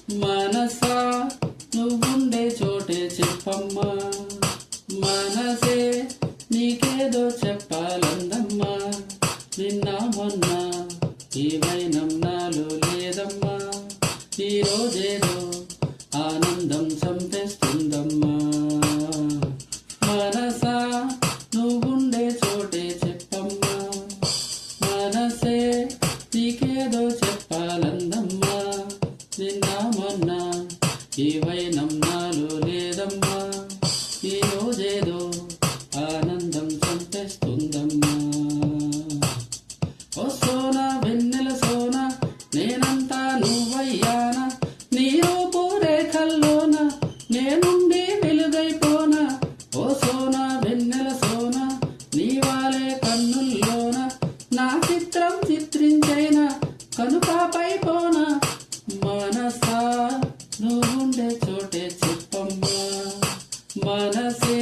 మనసా నువ్వుండే చోటే చెప్పమ్మా, మనసే నీకేదో చెప్పాలందమ్మా. నిన్న మొన్న ఈ వైనం నాలో లేదమ్మా, ఈ రోజేదో ఆనందం చంపేస్తుందమ్మా. మనసా నువ్వుండే చోటే చెప్పమ్మా, మనసే నీకేదో చెప్పాలందమ్మా. నిన్న మొన్న ఈ వైనం నాలో లేదమ్మా, ఈ రోజేదో ఆనందం చంపేస్తుందమ్మా. ఓ సోనా వెన్నెల సోనా నేనంతా నువ్వయ్యానా, నీ రూపు రేఖల్లోన నేనుండి వెలుగైపోనా. ఓ సోనా వెన్నెల సోనా నీ వాలే కన్నుల్లోన నా చిత్రం చిత్రించైనా కనుపాపై పోనా. మనసా నువ్వుండే చోటే చెప్పమ్మా, మనసే